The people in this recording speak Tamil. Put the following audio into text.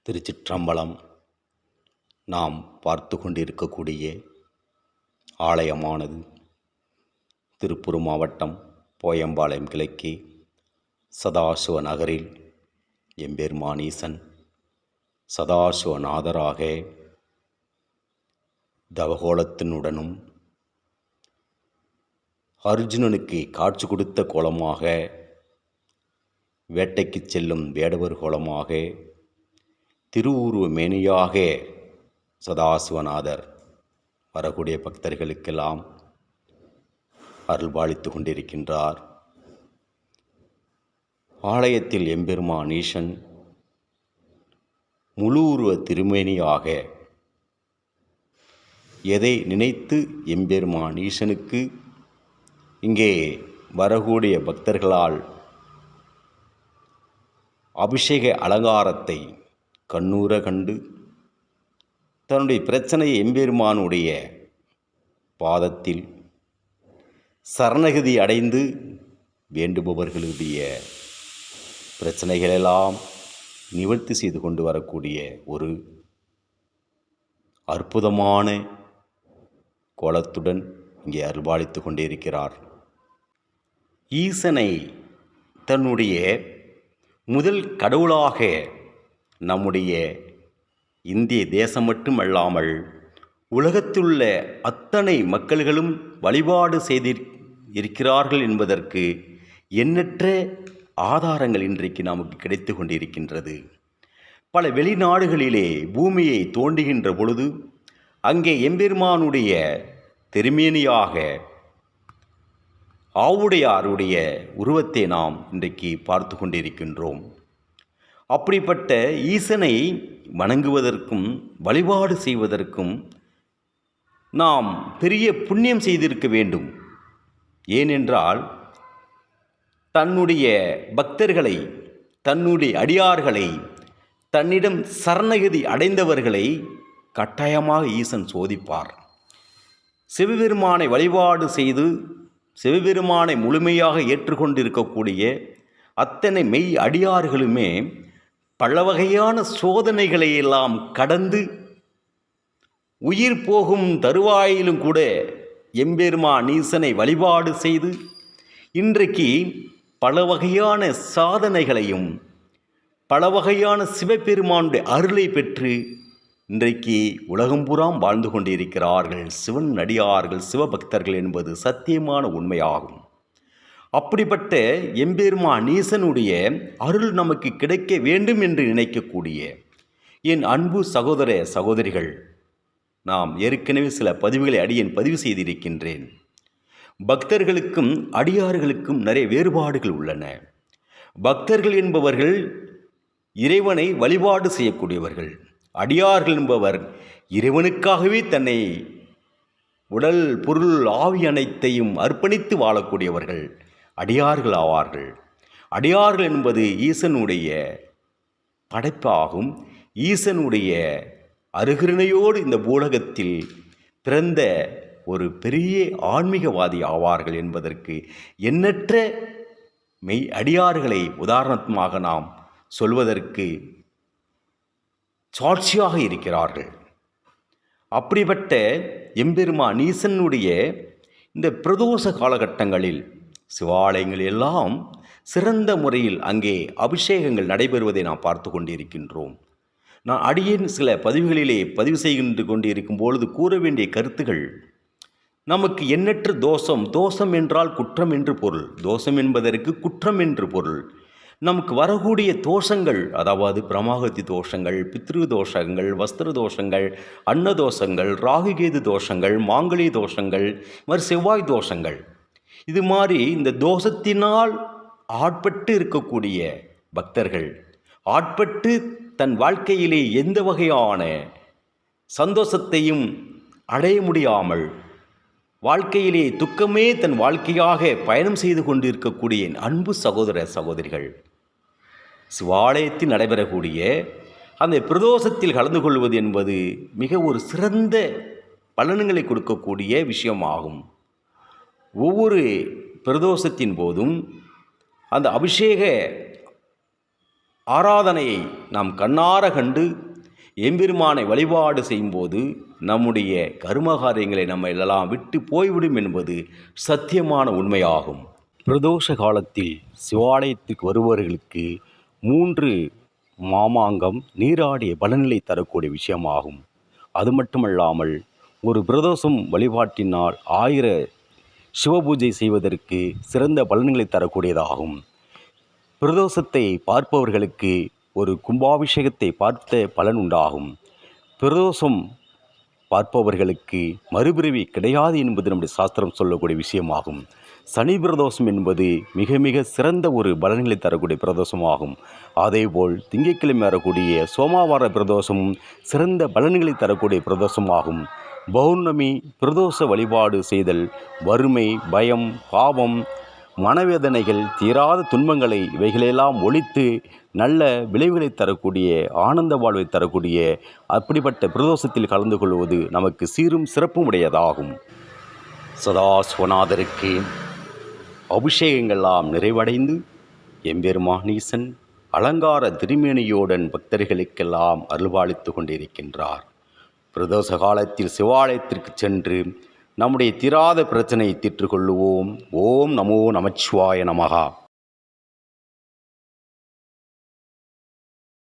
திருச்சிற்றம்பலம். நாம் பார்த்து கொண்டிருக்கக்கூடிய ஆலயமானது திருப்பூர் மாவட்டம் போயம்பாளையம் கிழக்கே சதாசிவ நகரில் எம்பெருமான் ஈசன் சதாசிவநாதராக தவகோலத்தினுடனும் அர்ஜுனனுக்கு காட்சி கொடுத்த கோலமாக வேட்டைக்கு செல்லும் வேடவர் கோலமாக திருவுருவ மேனியாக சதாசிவநாதர் வரக்கூடிய பக்தர்களுக்கெல்லாம் அருள்பாலித்து கொண்டிருக்கின்றார். ஆலயத்தில் எம்பெருமான் ஈசன் முழு உருவ திருமேனியாக எதை நினைத்து எம்பெருமான் ஈசனுக்கு இங்கே வரக்கூடிய பக்தர்களால் அபிஷேக அலங்காரத்தை கண்ணூர கண்டு தன்னுடைய பிரச்சனையை எம்பெருமானுடைய பாதத்தில் சரணகதி அடைந்து வேண்டுபவர்களுடைய பிரச்சனைகளெல்லாம் நிவர்த்தி செய்து கொண்டு வரக்கூடிய ஒரு அற்புதமான கோலத்துடன் இங்கே அருள்பாலித்து கொண்டிருக்கிறார். ஈசனை தன்னுடைய முதல் கடவுளாக நம்முடைய இந்திய தேசம் மட்டுமல்லாமல் உலகத்திலுள்ள அத்தனை மக்கள்களும் வழிபாடு செய்திருக்கிறார்கள் என்பதற்கு எண்ணற்ற ஆதாரங்கள் இன்றைக்கு நமக்கு கிடைத்து கொண்டிருக்கின்றது. பல வெளிநாடுகளிலே பூமியை தோண்டுகின்ற பொழுது அங்கே எம்பெருமானுடைய திருமேனியாக ஆவுடையாருடைய உருவத்தை நாம் இன்றைக்கு பார்த்து கொண்டிருக்கின்றோம். அப்படிப்பட்ட ஈசனை வணங்குவதற்கும் வழிபாடு செய்வதற்கும் நாம் பெரிய புண்ணியம் செய்திருக்க வேண்டும். ஏனென்றால் தன்னுடைய பக்தர்களை, தன்னுடைய அடியார்களை, தன்னிடம் சரணகதி அடைந்தவர்களை கட்டாயமாக ஈசன் சோதிப்பார். சிவபெருமானை வழிபாடு செய்து சிவபெருமானை முழுமையாக ஏற்றுக்கொண்டிருக்கக்கூடிய அத்தனை மெய் அடியார்களுமே பல வகையான சோதனைகளை எல்லாம் கடந்து உயிர் போகும் தருவாயிலும் கூட எம்பெருமான் ஈசனை வழிபாடு செய்து இன்றைக்கு பல வகையான சாதனைகளையும் பல வகையான சிவபெருமானுடைய அருளை பெற்று இன்றைக்கு உலகம் பூராம் வாழ்ந்து கொண்டிருக்கிறார்கள். சிவன் அடியார்கள், சிவபக்தர்கள் என்பது சத்தியமான உண்மையாகும். அப்படிப்பட்ட எம்பெருமான் ஈசனுடைய அருள் நமக்கு கிடைக்க வேண்டும் என்று நினைக்கக்கூடிய என் அன்பு சகோதர சகோதரிகள், நாம் ஏற்கனவே சில பதிவுகளை அடியேன் பதிவு செய்திருக்கின்றேன். பக்தர்களுக்கும் அடியார்களுக்கும் நிறைய வேறுபாடுகள் உள்ளன. பக்தர்கள் என்பவர்கள் இறைவனை வழிபாடு செய்யக்கூடியவர்கள். அடியார்கள் என்பவர் இறைவனுக்காகவே தன்னை உடல் பொருள் ஆவி அனைத்தையும் அர்ப்பணித்து வாழக்கூடியவர்கள் அடியார்கள் ஆவார்கள். அடியார்கள் என்பது ஈசனுடைய படைப்பாகும். ஈசனுடைய அருகிருணையோடு இந்த பூலகத்தில் பிறந்த ஒரு பெரிய ஆன்மீகவாதி ஆவார்கள் என்பதற்கு எண்ணற்ற மெய் அடியார்களை உதாரணமாக நாம் சொல்வதற்கு சாட்சியாக இருக்கிறார்கள். அப்படிப்பட்ட எம்பெருமான் ஈசனுடைய இந்த பிரதோஷ காலகட்டங்களில் சிவாலயங்கள் எல்லாம் சிறந்த முறையில் அங்கே அபிஷேகங்கள் நடைபெறுவதை நாம் பார்த்து கொண்டிருக்கின்றோம். நான் அடியேன் சில பதிவுகளிலே பதிவு செய்கின்ற கொண்டிருக்கும் பொழுது கூற வேண்டிய கருத்துகள், நமக்கு எண்ணற்ற தோஷம் என்றால் குற்றம் என்று பொருள். தோஷம் என்பதற்கு குற்றம் என்று பொருள். நமக்கு வரக்கூடிய தோஷங்கள், அதாவது பிரமாகத்தி தோஷங்கள், பித்ரு தோஷங்கள், வஸ்திர தோஷங்கள், அன்ன தோஷங்கள், ராகுகேது தோஷங்கள், மாங்கலி தோஷங்கள், மாதிரி செவ்வாய் தோஷங்கள், இது மாதிரி இந்த தோஷத்தினால் ஆட்பட்டு இருக்கக்கூடிய பக்தர்கள் ஆட்பட்டு தன் வாழ்க்கையிலே எந்த வகையான சந்தோஷத்தையும் அடைய முடியாமல் வாழ்க்கையிலே துக்கமே தன் வாழ்க்கையாக பயணம் செய்து கொண்டிருக்கக்கூடிய அன்பு சகோதர சகோதரிகள், சிவாலயத்தில் நடைபெறக்கூடிய அந்த பிரதோஷத்தில் கலந்து கொள்வது என்பது மிக ஒரு சிறந்த பலன்களை கொடுக்கக்கூடிய விஷயமாகும். ஒவ்வொரு பிரதோஷத்தின் போதும் அந்த அபிஷேக ஆராதனையை நாம் கண்ணார கண்டு எம்பெருமானை வழிபாடு செய்யும்போது நம்முடைய கர்மகாரியங்களை நம்ம எல்லாம் விட்டு போய்விடும் என்பது சத்தியமான உண்மையாகும். பிரதோஷ காலத்தில் சிவாலயத்துக்கு வருபவர்களுக்கு 3 மாமாங்கம் நீராடிய பலன்களை தரக்கூடிய விஷயமாகும். அது மட்டுமல்லாமல் ஒரு பிரதோஷம் வழிபாட்டினால் 1000 சிவபூஜை செய்வதற்கு சிறந்த பலன்களை தரக்கூடியதாகும். பிரதோஷத்தை பார்ப்பவர்களுக்கு ஒரு கும்பாபிஷேகத்தை பார்த்த பலன் உண்டாகும். பிரதோஷம் பார்ப்பவர்களுக்கு மறுபிறவி கிடையாது என்பது நம்முடைய சாஸ்திரம் சொல்லக்கூடிய விஷயமாகும். சனி பிரதோஷம் என்பது மிக மிக சிறந்த ஒரு பலன்களை தரக்கூடிய பிரதோஷமாகும். அதேபோல் திங்கட்கிழமை வரக்கூடிய சோமவார பிரதோஷமும் சிறந்த பலன்களை தரக்கூடிய பிரதோஷமாகும். பௌர்ணமி பிரதோஷ வழிபாடு செய்தல் வறுமை, பயம், பாவம், மனவேதனைகள், தீராத துன்பங்களை இவைகளெல்லாம் ஒழித்து நல்ல விளைவுகளை தரக்கூடிய, ஆனந்த வாழ்வை தரக்கூடிய அப்படிப்பட்ட பிரதோஷத்தில் கலந்து கொள்வது நமக்கு சீரும் சிறப்பும் உடையதாகும். சதாசிவநாதருக்கு அபிஷேகங்கள்லாம் நிறைவடைந்து எம்பெருமானீசன் அலங்கார திருமேனியோடன் பக்தர்களுக்கெல்லாம் அருள்பாலித்து கொண்டிருக்கின்றார். பிரதோஷ காலத்தில் சிவாலயத்திற்கு சென்று நம்முடைய தீராத பிரச்சனையை தீர்த்து கொள்ளுவோம். ஓம் நமோ நமச்சிவாய நமஹா.